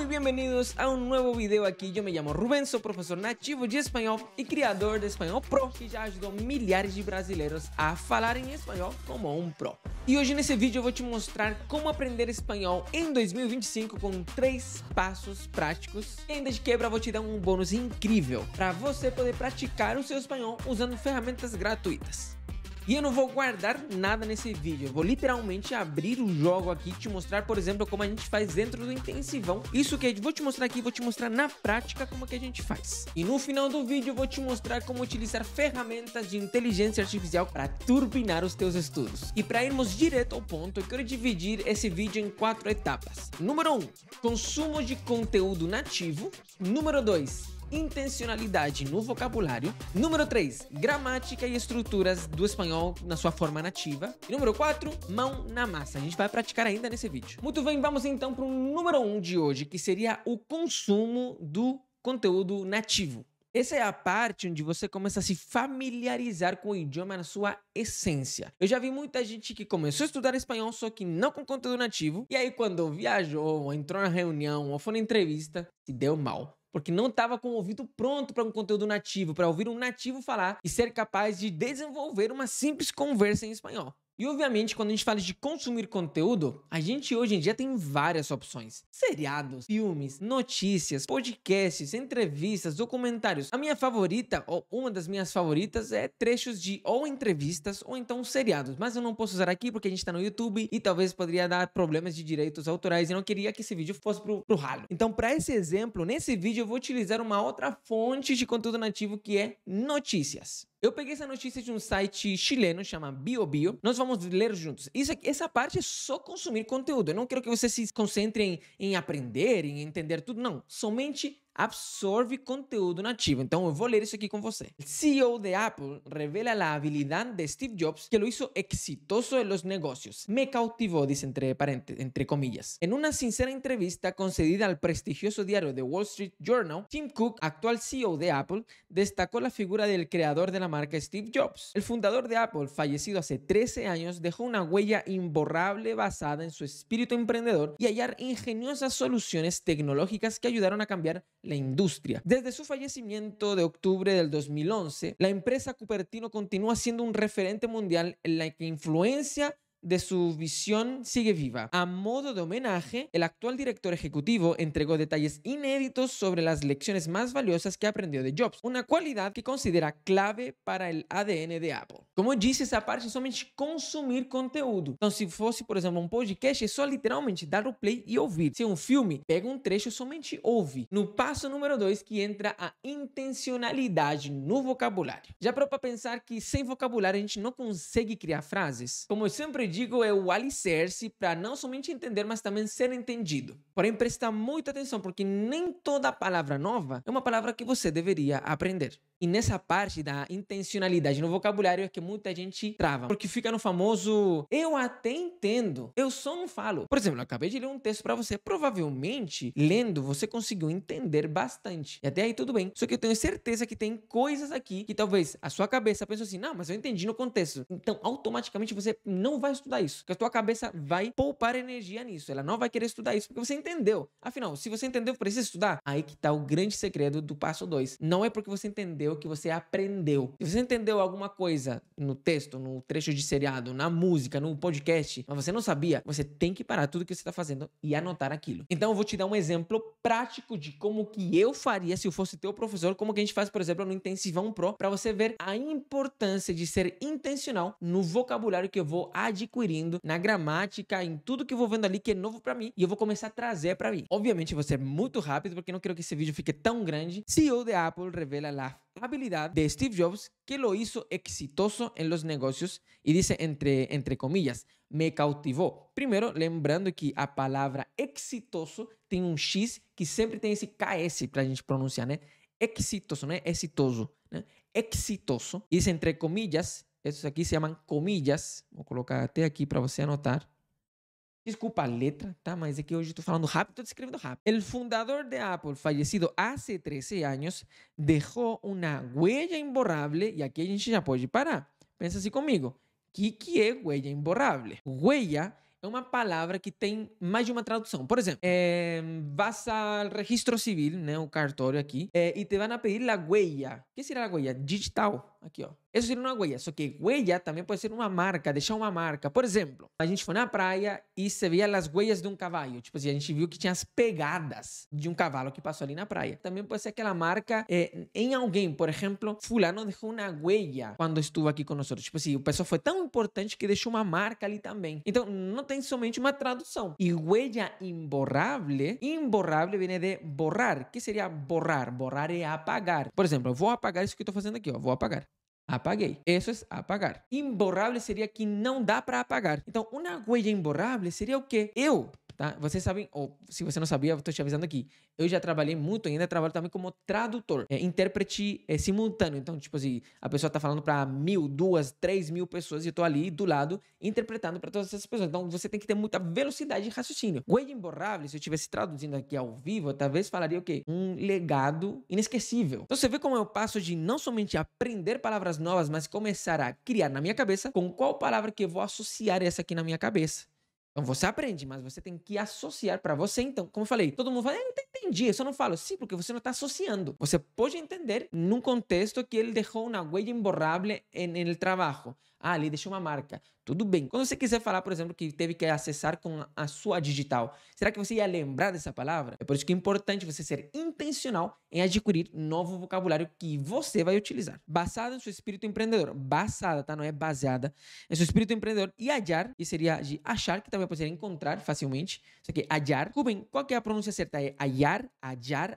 Muy bienvenidos a un nuevo video aquí. Yo me llamo Rubén, sou professor nativo de espanhol e criador de Espanhol Pro, que já ajudou milhares de brasileiros a falar em espanhol como um pro. E hoje nesse vídeo eu vou te mostrar como aprender espanhol em 2025 com 3 passos práticos. E ainda de quebra vou te dar um bônus incrível para você poder praticar o seu espanhol usando ferramentas gratuitas. E eu não vou guardar nada nesse vídeo, eu vou literalmente abrir o jogo aqui e te mostrar, por exemplo, como a gente faz dentro do intensivão. Isso que eu vou te mostrar aqui, vou te mostrar na prática como que a gente faz. E no final do vídeo eu vou te mostrar como utilizar ferramentas de inteligência artificial para turbinar os teus estudos. E para irmos direto ao ponto, eu quero dividir esse vídeo em 4 etapas. Número 1, consumo de conteúdo nativo. Número 2, intencionalidade no vocabulário. Número 3, gramática e estruturas do espanhol na sua forma nativa. E número 4, mão na massa. A gente vai praticar ainda nesse vídeo. Muito bem, vamos então para o número 1 de hoje, que seria o consumo do conteúdo nativo. Essa é a parte onde você começa a se familiarizar com o idioma na sua essência. Eu já vi muita gente que começou a estudar espanhol, só que não com conteúdo nativo. E aí quando viajou, ou entrou na reunião, ou foi na entrevista, se deu mal. Porque não estava com o ouvido pronto para um conteúdo nativo, para ouvir um nativo falar e ser capaz de desenvolver uma simples conversa em espanhol. E obviamente, quando a gente fala de consumir conteúdo, a gente hoje em dia tem várias opções. Seriados, filmes, notícias, podcasts, entrevistas, documentários. A minha favorita, ou uma das minhas favoritas, é trechos de ou entrevistas ou então seriados. Mas eu não posso usar aqui porque a gente está no YouTube e talvez poderia dar problemas de direitos autorais. E não queria que esse vídeo fosse pro ralo. Então, para esse exemplo, nesse vídeo eu vou utilizar uma outra fonte de conteúdo nativo que é notícias. Eu peguei essa notícia de um site chileno, chama BioBio. Nós vamos ler juntos. Essa parte é só consumir conteúdo. Eu não quero que você se concentre em aprender, em entender tudo. Não, somente absorve conteúdo nativo. Então eu vou ler isso aqui com você. El CEO de Apple revela la habilidad de Steve Jobs que lo hizo exitoso en los negocios. Me cautivó, dice entre comillas. En una sincera entrevista concedida al prestigioso diario The Wall Street Journal, Tim Cook, actual CEO de Apple, destacó la figura del creador de la marca Steve Jobs. El fundador de Apple, fallecido hace 13 años, dejó una huella imborrable basada en su espíritu emprendedor y hallar ingeniosas soluciones tecnológicas que ayudaron a cambiar la industria. Desde su fallecimiento de octubre del 2011, la empresa Cupertino continúa siendo un referente mundial en la que influencia de su visión sigue viva. A modo de homenaje, el actual director ejecutivo entregó detalles inéditos sobre las lecciones más valiosas que aprendió de Jobs, una cualidad que considera clave para el ADN de Apple. Como eu disse, essa parte é somente consumir conteúdo. Então, se fosse, por exemplo, um podcast, é só literalmente dar o play e ouvir. Se é um filme, pega um trecho e somente ouve. No passo número 2, que entra a intencionalidade no vocabulário. Já parou para pensar que sem vocabulário a gente não consegue criar frases? Como eu sempre digo, é o alicerce para não somente entender, mas também ser entendido. Porém, presta muita atenção, porque nem toda palavra nova é uma palavra que você deveria aprender. E nessa parte da intencionalidade no vocabulário é que muita gente trava, porque fica no famoso eu até entendo, eu só não falo. Por exemplo, eu acabei de ler um texto para você, provavelmente lendo você conseguiu entender bastante. E até aí tudo bem. Só que eu tenho certeza que tem coisas aqui que talvez a sua cabeça pense assim, não, mas eu entendi no contexto. Então, automaticamente você não vai estudar isso, porque a tua cabeça vai poupar energia nisso. Ela não vai querer estudar isso porque você entendeu. Afinal, se você entendeu, precisa estudar. Aí que tá o grande segredo do passo 2. Não é porque você entendeu que você aprendeu. Se você entendeu alguma coisa no texto, no trecho de seriado, na música, no podcast, mas você não sabia, você tem que parar tudo que você está fazendo e anotar aquilo. Então eu vou te dar um exemplo prático de como que eu faria se eu fosse teu professor, como que a gente faz, por exemplo, no Intensivão Pro, para você ver a importância de ser intencional no vocabulário que eu vou adquirindo, na gramática, em tudo que eu vou vendo ali que é novo para mim e eu vou começar a trazer para mim. Obviamente, eu vou ser muito rápido porque não quero que esse vídeo fique tão grande. CEO de Apple revela la habilidad de Steve Jobs que lo hizo exitoso en los negocios y dice entre comillas, me cautivou. Primeiro, lembrando que a palavra exitoso tem um X que sempre tem esse KS pra gente pronunciar, né? Exitoso, né? Exitoso, né? Exitoso. E diz entre comillas, esses aqui se chamam comillas. Vou colocar até aqui para você anotar. Desculpa a letra, tá? Mas é que hoje estou falando rápido, estou escrevendo rápido. El fundador de Apple, fallecido hace 13 años, dejó una huella imborrable, e aqui a gente já pode parar. Pensa assim comigo. O que é huella imborrable? Huella é uma palavra que tem mais de uma tradução. Por exemplo, vas ao registro civil, né, o cartório aqui, e te van a pedir la huella. O que será a huella? Digital. Aqui, ó. Isso seria uma huella. Só que huella também pode ser uma marca, deixar uma marca. Por exemplo, a gente foi na praia e se via as huellas de um cavalo. Tipo assim, a gente viu que tinha as pegadas de um cavalo que passou ali na praia. Também pode ser aquela marca em alguém. Por exemplo, fulano deixou uma huella quando estuvo aqui conosco. Tipo assim, o pessoal foi tão importante que deixou uma marca ali também. Então, não tem somente uma tradução. E huella imborrável vem de borrar. O que seria borrar? Borrar é apagar. Por exemplo, eu vou apagar isso que eu estou fazendo aqui, ó. Vou apagar. Apaguei. Isso é apagar. Imborrável seria que não dá para apagar. Então, uma huella imborrável seria o quê? Tá? Vocês sabem, ou se você não sabia, eu estou te avisando aqui. Eu já trabalhei muito, ainda trabalho também como tradutor, intérprete simultâneo. Então, tipo assim, a pessoa está falando para 1.000, 2.000, 3.000 pessoas e eu estou ali do lado interpretando para todas essas pessoas. Então, você tem que ter muita velocidade de raciocínio. Huella imborrável, se eu estivesse traduzindo aqui ao vivo, eu talvez falaria o quê? Um legado inesquecível. Então, você vê como eu passo de não somente aprender palavras novas, mas começar a criar na minha cabeça com qual palavra que eu vou associar essa aqui na minha cabeça. Então você aprende, mas você tem que associar para você. Então, como eu falei, todo mundo fala, eu não entendi, eu só não falo. Sim, porque você não está associando. Você pode entender num contexto que ele deixou uma huella imborrável no trabalho. Ah, ele deixou uma marca. Tudo bem. Quando você quiser falar, por exemplo, que teve que acessar com a sua digital, será que você ia lembrar dessa palavra? É por isso que é importante você ser intencional em adquirir novo vocabulário que você vai utilizar. Basada em seu espírito empreendedor. Basada, tá? Não é baseada. Em seu espírito empreendedor. E hallar, que seria de achar, que também pode ser encontrar facilmente. Isso aqui, hallar. Rubem, qual que é a pronúncia certa? É hallar,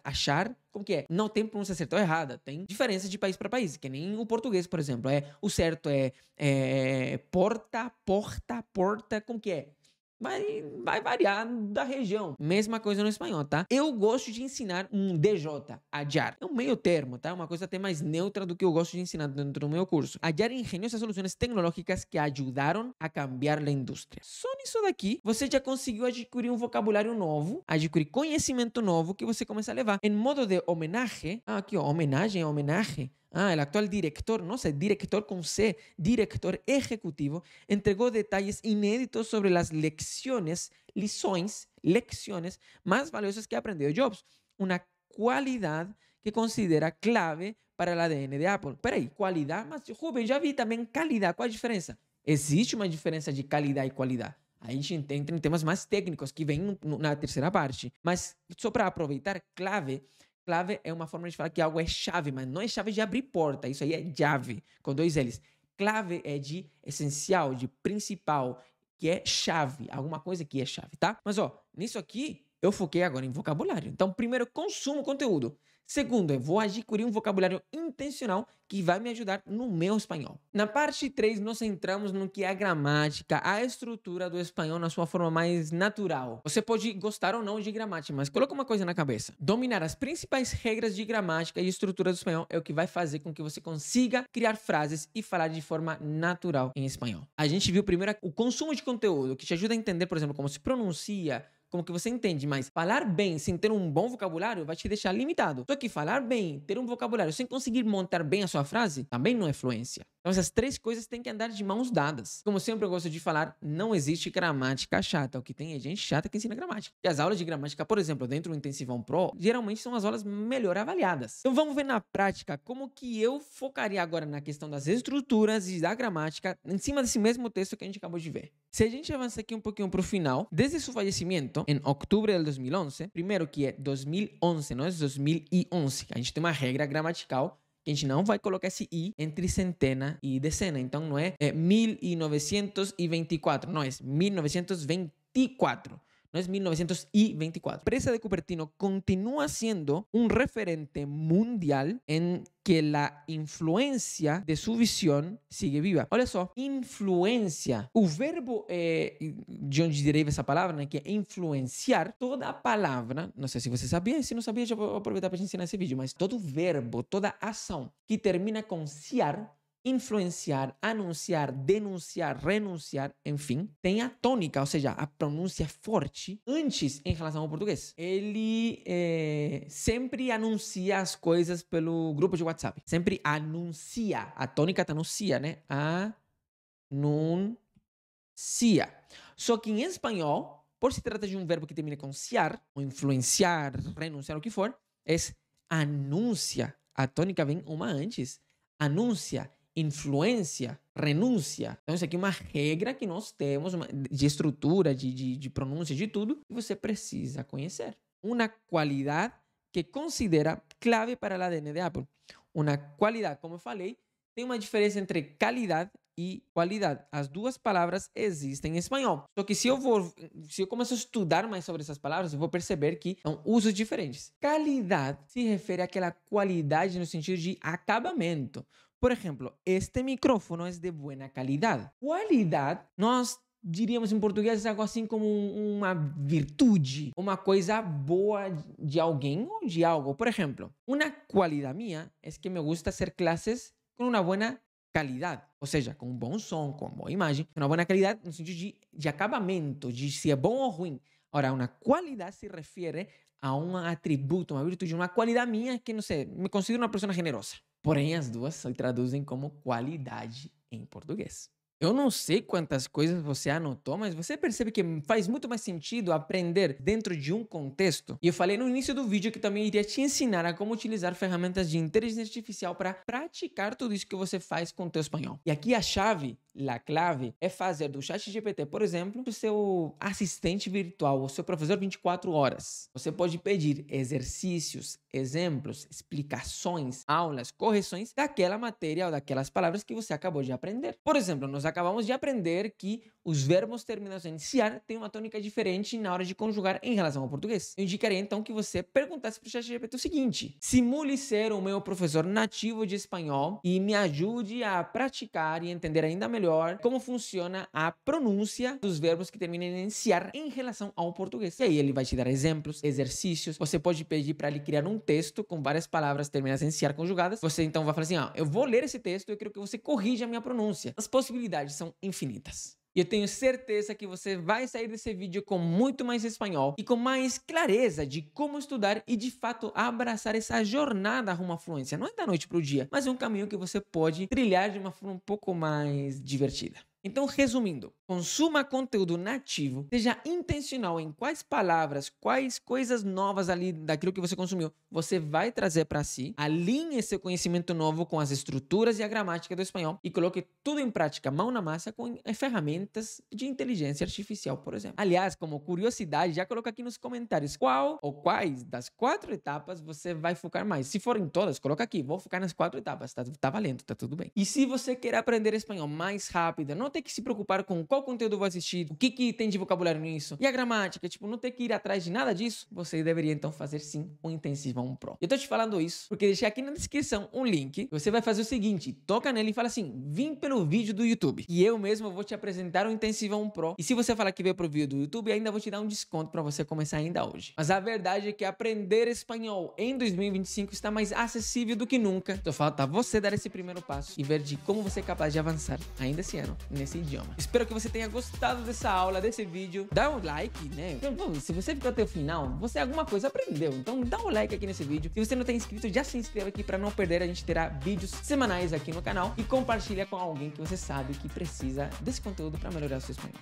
achar. Como que é? Não tem pronúncia certa ou errada. Tem diferença de país para país, que nem o português, por exemplo. O certo é porta, porta. Como que é? Vai variar da região. Mesma coisa no espanhol, tá? Eu gosto de ensinar um DJ, hallar. É um meio termo, tá? Uma coisa até mais neutra do que eu gosto de ensinar dentro do meu curso. Hallar ingeniosas soluções tecnológicas que ajudaram a cambiar a indústria. Só nisso daqui, você já conseguiu adquirir um vocabulário novo, adquirir conhecimento novo que você começa a levar. Em modo de homenagem, aqui ó, homenagem. El actual director, no sé, director con C, director ejecutivo, entregó detalles inéditos sobre las lecciones más valiosas que aprendió Jobs. Una cualidad que considera clave para el ADN de Apple. Peraí, qualidade, mas Rubem, já vi também calidade. Qual a diferença? Existe uma diferença de qualidade e qualidade. A gente entra em temas mais técnicos que vem na terceira parte. Mas só para aproveitar, clave é uma forma de falar que algo é chave, mas não é chave de abrir porta. Isso aí é chave, com 2 L's. Clave é de essencial, de principal, que é chave. Alguma coisa que é chave, tá? Mas, ó, nisso aqui, eu foquei agora em vocabulário. Então, primeiro, consumo conteúdo. Segundo, eu vou adquirir um vocabulário intencional que vai me ajudar no meu espanhol. Na parte 3, nós entramos no que é a gramática, a estrutura do espanhol na sua forma mais natural. Você pode gostar ou não de gramática, mas coloca uma coisa na cabeça. Dominar as principais regras de gramática e estrutura do espanhol é o que vai fazer com que você consiga criar frases e falar de forma natural em espanhol. A gente viu primeiro o consumo de conteúdo, que te ajuda a entender, por exemplo, como se pronuncia, como que você entende, mas falar bem sem ter um bom vocabulário vai te deixar limitado. Só que falar bem, ter um vocabulário sem conseguir montar bem a sua frase, também não é fluência. Então essas 3 coisas têm que andar de mãos dadas. Como sempre eu gosto de falar, não existe gramática chata. O que tem é gente chata que ensina gramática. E as aulas de gramática, por exemplo, dentro do Intensivão Pro, geralmente são as aulas melhor avaliadas. Então vamos ver na prática como que eu focaria agora na questão das estruturas e da gramática em cima desse mesmo texto que a gente acabou de ver. Se a gente avançar aqui um pouquinho para o final, desde seu falecimento, em outubro de 2011, primeiro que é 2011, não é 2011, a gente tem uma regra gramatical que a gente não vai colocar esse i entre centena e decena. Então não é 1924, não é 1924. No es 1924. Presa de Cupertino continúa siendo un referente mundial en que la influencia de su visión sigue viva. Olha só, influência. O verbo de onde deriva essa palavra, né, que é influenciar, toda a palavra, não sei se você sabia, se não sabia, já vou aproveitar para te ensinar esse vídeo, mas todo verbo, toda ação que termina com ciar, influenciar, anunciar, denunciar, renunciar, enfim, tem a tônica, ou seja, a pronúncia forte antes em relação ao português. Ele sempre anuncia as coisas pelo grupo de WhatsApp. Sempre anuncia. A tônica tá no cia, né? Anuncia. Só que em espanhol, por se trata de um verbo que termina com ciar, ou influenciar, renunciar, o que for, é anuncia. A tônica vem uma antes. Anuncia, influência, renúncia. Então, isso aqui é uma regra que nós temos de estrutura, de pronúncia, de tudo, que você precisa conhecer. Uma qualidade que considera clave para o ADN de Apple. Uma qualidade, como eu falei, tem uma diferença entre qualidade e qualidade. As duas palavras existem em espanhol. Só que se eu começar a estudar mais sobre essas palavras, eu vou perceber que são usos diferentes. Qualidade se refere àquela qualidade no sentido de acabamento. Por exemplo, este micrófono é de boa qualidade. Qualidade, nós diríamos em português algo assim como uma virtude, uma coisa boa de alguém ou de algo. Por exemplo, uma qualidade minha é que me gusta hacer clases com uma boa qualidade, ou seja, com um bom som, com uma boa imagem, uma boa qualidade no sentido de acabamento, de se é bom ou ruim. Ora, uma qualidade se refere a um atributo, uma virtude, uma qualidade minha que, não sei, me considero uma pessoa generosa. Porém, as duas se traduzem como qualidade em português. Eu não sei quantas coisas você anotou, mas você percebe que faz muito mais sentido aprender dentro de um contexto. E eu falei no início do vídeo que também iria te ensinar a como utilizar ferramentas de inteligência artificial para praticar tudo isso que você faz com o teu espanhol. E aqui a chave, a clave, é fazer do ChatGPT, por exemplo, o seu assistente virtual, o seu professor 24 horas. Você pode pedir exercícios, exemplos, explicações, aulas, correções daquela matéria ou daquelas palavras que você acabou de aprender. Por exemplo, nós acabamos de aprender que os verbos terminados em ciar têm uma tônica diferente na hora de conjugar em relação ao português. Eu indicaria então que você perguntasse para o ChatGPT o seguinte: simule ser o meu professor nativo de espanhol e me ajude a praticar e entender ainda melhor como funciona a pronúncia dos verbos que terminam em ciar em relação ao português. E aí ele vai te dar exemplos, exercícios. Você pode pedir para ele criar um texto com várias palavras terminadas em ciar conjugadas. Você então vai falar assim: eu vou ler esse texto e eu quero que você corrija a minha pronúncia. As possibilidades são infinitas. E eu tenho certeza que você vai sair desse vídeo com muito mais espanhol e com mais clareza de como estudar e, de fato, abraçar essa jornada rumo à fluência. Não é da noite para o dia, mas é um caminho que você pode trilhar de uma forma um pouco mais divertida. Então, resumindo, consuma conteúdo nativo, seja intencional em quais palavras, quais coisas novas ali daquilo que você consumiu você vai trazer para si, alinhe seu conhecimento novo com as estruturas e a gramática do espanhol e coloque tudo em prática, mão na massa, com ferramentas de inteligência artificial, por exemplo. Aliás, como curiosidade, já coloca aqui nos comentários qual ou quais das 4 etapas você vai focar mais. Se forem todas, coloca aqui, vou focar nas 4 etapas, tá valendo, tá tudo bem. E se você quer aprender espanhol mais rápido, não ter que se preocupar com qual conteúdo eu vou assistir, o que tem de vocabulário nisso, e a gramática, tipo, não ter que ir atrás de nada disso, você deveria então fazer sim o Intensivão Pro. Eu tô te falando isso porque deixei aqui na descrição um link. Você vai fazer o seguinte, toca nele e fala assim: vim pelo vídeo do YouTube. E eu mesmo vou te apresentar o Intensivão Pro. E se você falar que veio pro vídeo do YouTube, ainda vou te dar um desconto para você começar ainda hoje. Mas a verdade é que aprender espanhol em 2025 está mais acessível do que nunca. Só falta você dar esse primeiro passo e ver de como você é capaz de avançar ainda esse ano nesse idioma. Espero que você tenha gostado dessa aula, desse vídeo. Dá um like, né? Se você ficou até o final, você alguma coisa aprendeu. Então dá um like aqui nesse vídeo. Se você não está inscrito, já se inscreva aqui para não perder. A gente terá vídeos semanais aqui no canal. E compartilha com alguém que você sabe que precisa desse conteúdo para melhorar o seu espanhol.